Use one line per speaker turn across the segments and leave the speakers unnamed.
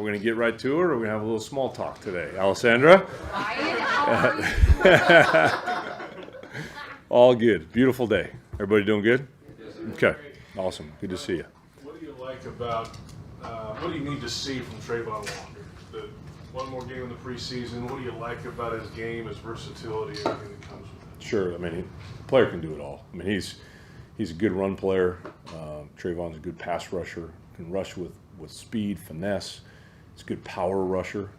We're going to get right to it, or we're going to have a little small talk today. Alessandra? All good. Beautiful day. Everybody doing good? Okay. Awesome. Good to see you.
What do you like about, what do you need to see from Trayvon Walker? One more game in the preseason. What do you like about his game, his versatility, everything that comes with it?
Sure. I mean, the player can do it all. I mean, he's a good run player. Trayvon's a good pass rusher. Can rush with speed, finesse. He's a good power rusher.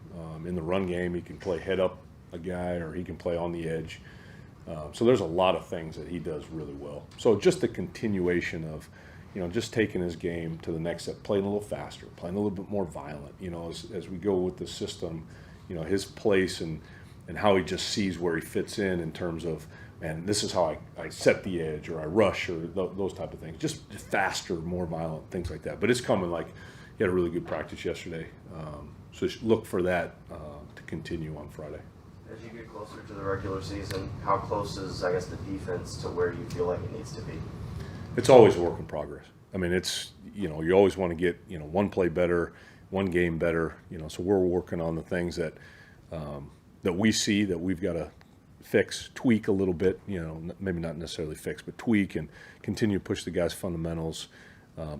In the run game, he can play head up a guy, or he can play on the edge. So there's a lot of things that he does really well. So just the continuation of, just taking his game to the next step, playing a little faster, playing a little bit more violent, as we go with the system, his place and how he just sees where he fits in terms of, man, this is how I set the edge, or I rush, or those type of things. Just faster, more violent, things like that. But it's coming. Like, he had a really good practice yesterday. So look for that to continue on Friday.
As you get closer to the regular season, how close is, I guess, the defense to where you feel like it needs to be?
It's always a work in progress. I mean, it's, you always want to get, one play better, one game better, so we're working on the things that that we see that we've got to fix, tweak a little bit, maybe not necessarily fix, but tweak and continue to push the guys' fundamentals,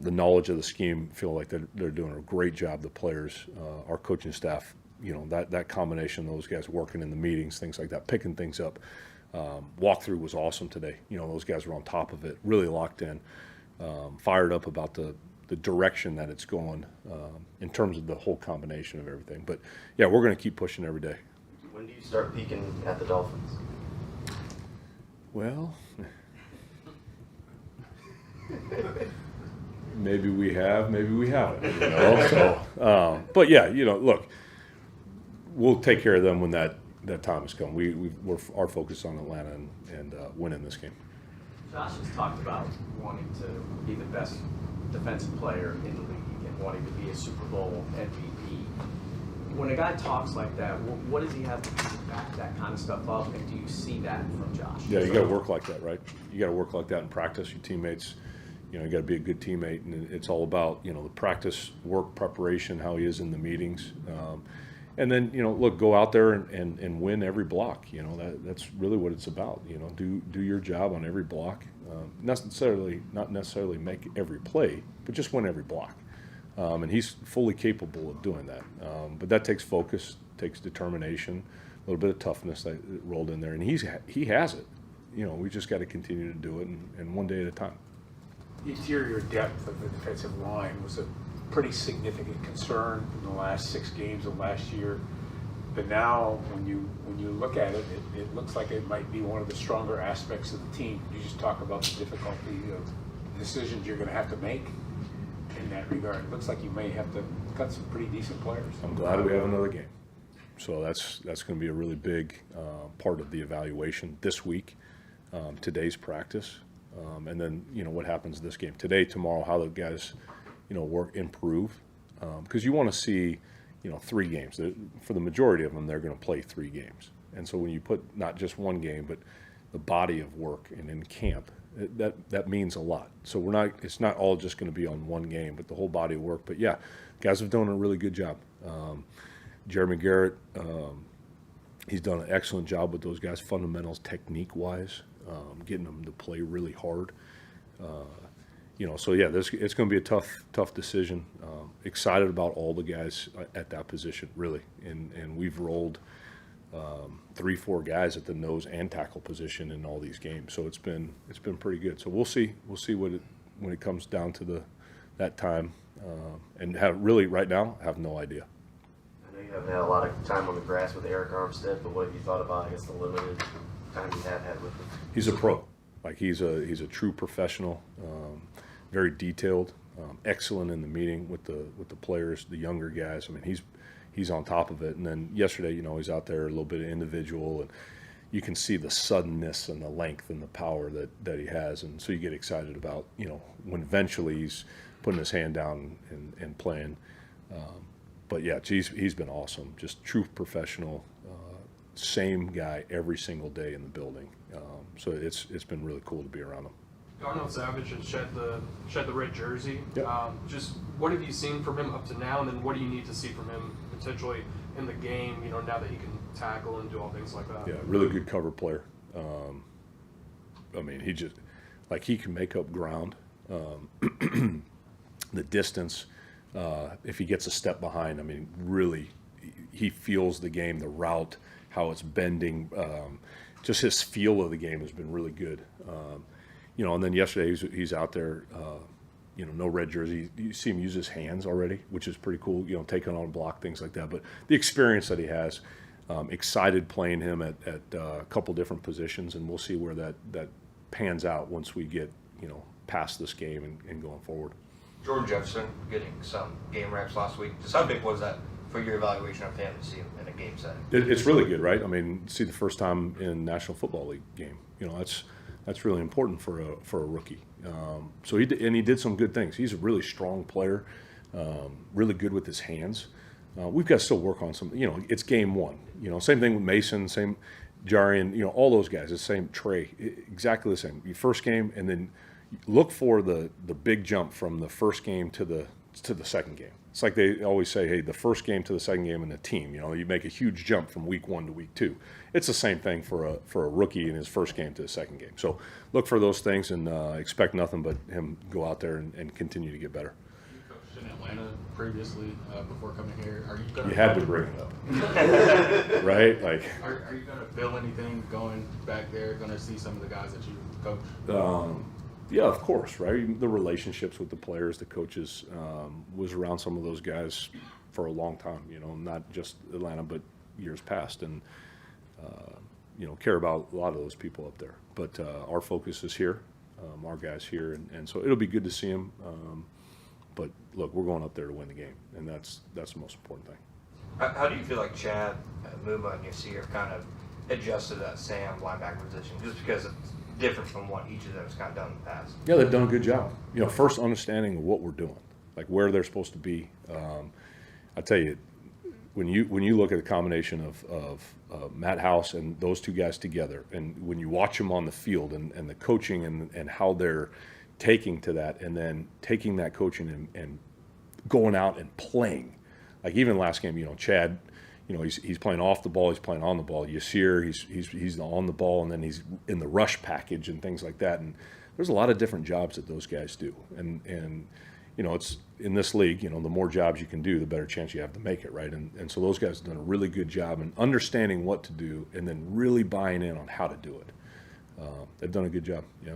the knowledge of the scheme. Feel like they're doing a great job, the players, our coaching staff, that combination of those guys working in the meetings, things like that, picking things up. Walkthrough was awesome today. Those guys were on top of it, really locked in, fired up about the direction that it's going in terms of the whole combination of everything. But, yeah, we're going to keep pushing every day.
When do you start peeking at the Dolphins?
Well, maybe we have, maybe we haven't. So, but, yeah, look, we'll take care of them when that time has come. We're our focus on Atlanta and winning this game.
Josh has talked about wanting to be the best defensive player in the league and wanting to be a Super Bowl MVP. When a guy talks like that, what does he have to do to back that kind of stuff up? And do you see that from Josh?
Yeah, you got to work like that, right? You got to work like that in practice. Your teammates, you got to be a good teammate, and it's all about the practice, work, preparation, how he is in the meetings. And then, look, go out there and win every block. That's really what it's about. Do your job on every block. Not necessarily make every play, but just win every block. And he's fully capable of doing that. But that takes focus, takes determination, a little bit of toughness that rolled in there. And he has it. We just got to continue to do it, and one day at a time.
The interior depth of the defensive line was a pretty significant concern in the last 6 games of last year, but now when you look at it, it looks like it might be one of the stronger aspects of the team. You just talk about the difficulty of decisions you're going to have to make in that regard. It looks like you may have to cut some pretty decent players.
I'm glad we have another game. So that's going to be a really big part of the evaluation this week, today's practice, and then what happens this game today, tomorrow, how the guys work, improve, because you want to see, 3 games. For the majority of them, they're going to play 3 games. And so when you put not just one game, but the body of work and in camp, that means a lot. So it's not all just going to be on one game, but the whole body of work. But yeah, guys have done a really good job. Jeremy Garrett, he's done an excellent job with those guys, fundamentals, technique-wise, getting them to play really hard. So yeah, it's going to be a tough decision. Excited about all the guys at that position, really, and we've rolled 3-4 guys at the nose and tackle position in all these games. So it's been pretty good. So we'll see when it comes down to that time, and really right now have no idea.
I know you haven't had a lot of time on the grass with Eric Armstead, but what have you thought about, I guess, the limited time you have had with him?
He's a pro. Like he's a true professional. Very detailed, excellent in the meeting with the players, the younger guys. I mean, he's on top of it. And then yesterday, he's out there a little bit of individual, and you can see the suddenness and the length and the power that he has. And so you get excited about, when eventually he's putting his hand down and playing. But yeah, he's been awesome. Just true professional, same guy every single day in the building. So it's been really cool to be around him.
Darnell Savage has shed the red jersey.
Yep.
Just what have you seen from him up to now, and then what do you need to see from him potentially in the game? Now that he can tackle and do all things like that.
Yeah, really good cover player. I mean, he can make up ground. The distance, if he gets a step behind, I mean, really, he feels the game, the route, how it's bending. Just his feel of the game has been really good. And then yesterday he's out there, no red jersey. You see him use his hands already, which is pretty cool, taking on a block, things like that. But the experience that he has, excited playing him at a couple different positions, and we'll see where that pans out once we get, past this game and going forward.
Jordan Jefferson getting some game reps last week. Just how big was that for your evaluation of him to see him in a game setting?
It's really good, right? I mean, see the first time in National Football League game. That's really important for a rookie. So he did some good things. He's a really strong player, really good with his hands. We've got to still work on some. It's game one. Same thing with Mason, same Jarian. All those guys. The same Trey. Exactly the same. Your first game, and then look for the big jump from the first game to the second game. It's like they always say, hey, the first game to the second game in the team. You make a huge jump from week 1 to week 2. It's the same thing for a rookie in his first game to the second game. So look for those things and expect nothing but him go out there and continue to get better.
You coached in Atlanta previously before coming here. Are you gonna?
You had to bring it up, right? Like,
Are you gonna feel anything going back there? Gonna see some of the guys that you coached?
yeah, of course, right? The relationships with the players, the coaches, was around some of those guys for a long time. Not just Atlanta, but years past, and care about a lot of those people up there. But our focus is here, our guys here, and so it'll be good to see them. But look, we're going up there to win the game, and that's the most important thing.
How do you feel like Chad, Muma, and Yasir kind of adjusted that Sam linebacker position, just because it's different from what each of them has kind of done in the past?
Yeah, they've done a good job. First understanding of what we're doing, like where they're supposed to be. I tell you, when you look at the combination of Matt House and those two guys together, and when you watch them on the field and the coaching and how they're taking to that, and then taking that coaching and going out and playing, like even last game, Chad, he's playing off the ball, he's playing on the ball. Yasir, he's on the ball, and then he's in the rush package and things like that. And there's a lot of different jobs that those guys do. And it's in this league, the more jobs you can do, the better chance you have to make it, right? And so those guys have done a really good job in understanding what to do and then really buying in on how to do it. They've done a good job, yeah.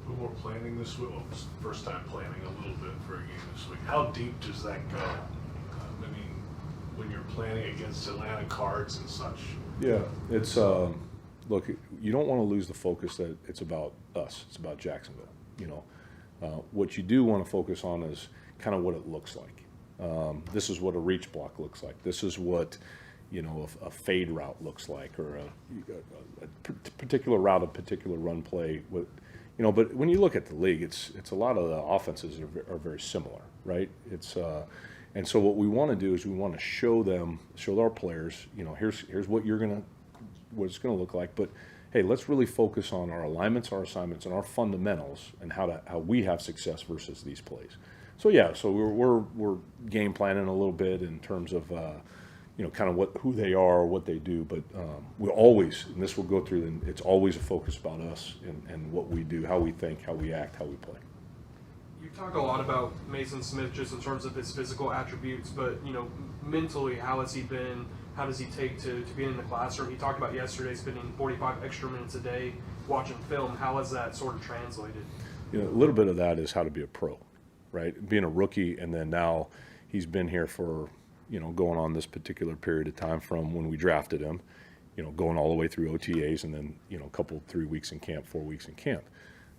When we're planning this week, well, it's the first time planning a little bit for a game this week, how deep does that go? When you're planning against Atlanta Cards and such?
Yeah, it's look, you don't want to lose the focus that it's about us. It's about Jacksonville. What you do want to focus on is kind of what it looks like. This is what a reach block looks like. This is what a fade route looks like, or a particular route, a particular run play. But when you look at the league, it's a lot of the offenses are very similar, right? And so what we want to do is we want to show our players, here's what it's going to look like. But hey, let's really focus on our alignments, our assignments, and our fundamentals, and how we have success versus these plays. So yeah, so we're game planning a little bit in terms of kind of who they are, what they do. But we always, and this will go through, and it's always a focus about us and what we do, how we think, how we act, how we play.
You talk a lot about Mason Smith just in terms of his physical attributes, but mentally, how has he been? How does he take to being in the classroom? He talked about yesterday spending 45 extra minutes a day watching film. How has that sort of translated?
A little bit of that is how to be a pro, right? Being a rookie, and then now he's been here for going on this particular period of time from when we drafted him, going all the way through OTAs, and then a couple 3 weeks in camp, 4 weeks in camp.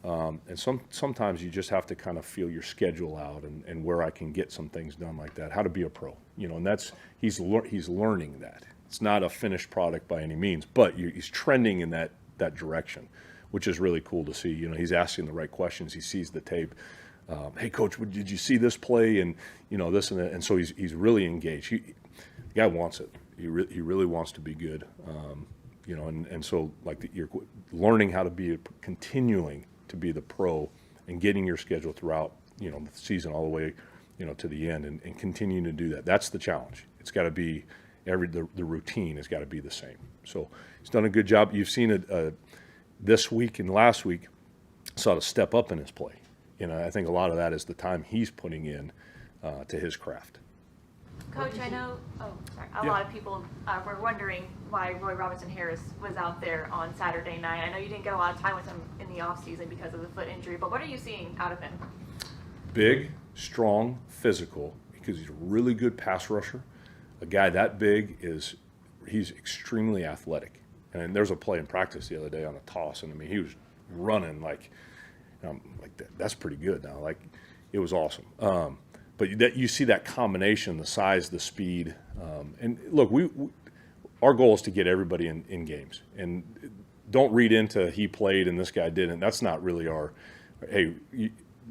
And sometimes you just have to kind of feel your schedule out and where I can get some things done like that, how to be a pro, and that's, he's learning that. It's not a finished product by any means, but he's trending in that direction, which is really cool to see. He's asking the right questions. He sees the tape. Hey, coach, did you see this play? And, this and that. And so he's really engaged. The guy wants it. He really wants to be good. And so like you're learning how to be continuing to to be the pro and getting your schedule throughout, the season all the way, to the end and continuing to do that. That's the challenge. It's got to be the routine has got to be the same. So he's done a good job. You've seen it this week and last week, saw to step up in his play. I think a lot of that is the time he's putting in to his craft.
Coach, I know a
Yeah.
lot of people were wondering why Roy Robinson Harris was out there on Saturday night. I know you didn't get a lot of time with him in the offseason because of the foot injury, but what are you seeing out of him?
Big, strong, physical, because he's a really good pass rusher. A guy that big he's extremely athletic. And there's a play in practice the other day on a toss, and he was running like that's pretty good now. Like, it was awesome. But you see that combination, the size, the speed. And look, our goal is to get everybody in games. And don't read into he played and this guy didn't. That's not really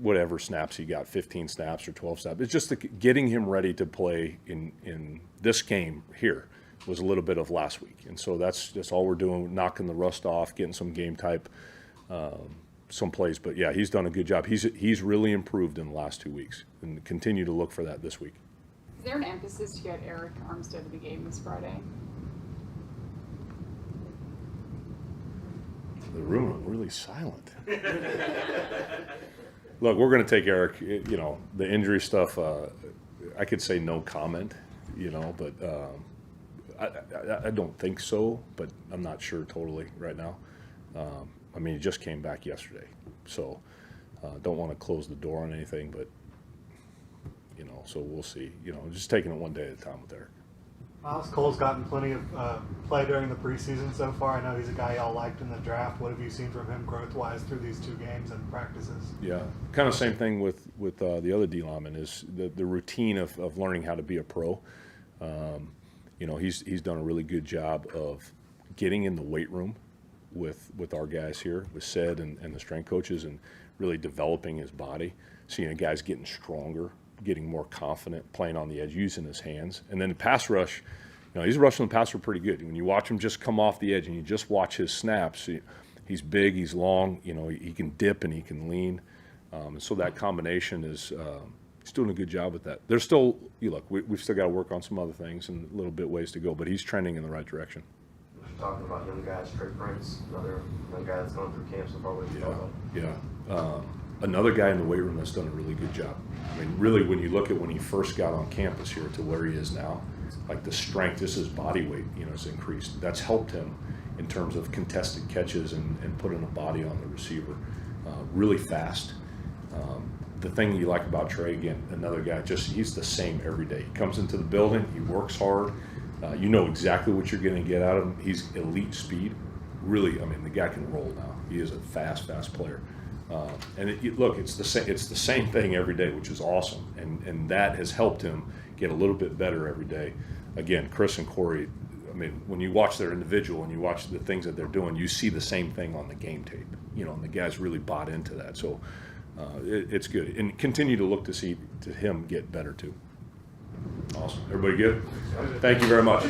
whatever snaps he got, 15 snaps or 12 snaps. It's just getting him ready to play in this game here was a little bit of last week. And so that's all we're doing, knocking the rust off, getting some game type, some plays. But, yeah, he's done a good job. He's really improved in the last 2 weeks and continue to look for that this week.
Is there an emphasis to get Eric Armstead to the game this Friday?
The room was really silent. Look, we're going to take Eric, the injury stuff, I could say no comment, but I don't think so, but I'm not sure totally right now. He just came back yesterday, so don't want to close the door on anything, but, so we'll see. Just taking it one day at a time with Eric.
Miles Cole's gotten plenty of play during the preseason so far. I know he's a guy y'all liked in the draft. What have you seen from him growth-wise through these 2 games and practices?
Yeah, kind of same thing with the other D lineman is the routine of learning how to be a pro. He's done a really good job of getting in the weight room with our guys here, with Sid and the strength coaches, and really developing his body, seeing the guys getting stronger, getting more confident, playing on the edge, using his hands. And then the pass rush, he's rushing the passer pretty good. When you watch him just come off the edge and you just watch his snaps, he's big, he's long, he can dip and he can lean. And so that combination is he's doing a good job with that. There's still, we've still got to work on some other things and a little bit ways to go, but he's trending in the right direction.
We're talking about young guys, Trey Prince, another young guy that's going through camp so far. What do you talk about?
Yeah. Another guy in the weight room that's done a really good job. Really, when you look at when he first got on campus here to where he is now, like the strength, just his body weight, has increased. That's helped him in terms of contested catches and putting a body on the receiver. Really fast. The thing you like about Trey, again, another guy, he's the same every day. He comes into the building, he works hard. You know exactly what you're going to get out of him. He's elite speed. Really, the guy can roll now. He is a fast player. It's the same thing every day, which is awesome, and that has helped him get a little bit better every day. Again, Chris and Corey, when you watch their individual and you watch the things that they're doing, you see the same thing on the game tape, and the guys really bought into that. So it's good, and continue to look to see him get better too. Awesome. Everybody good? Thank you very much.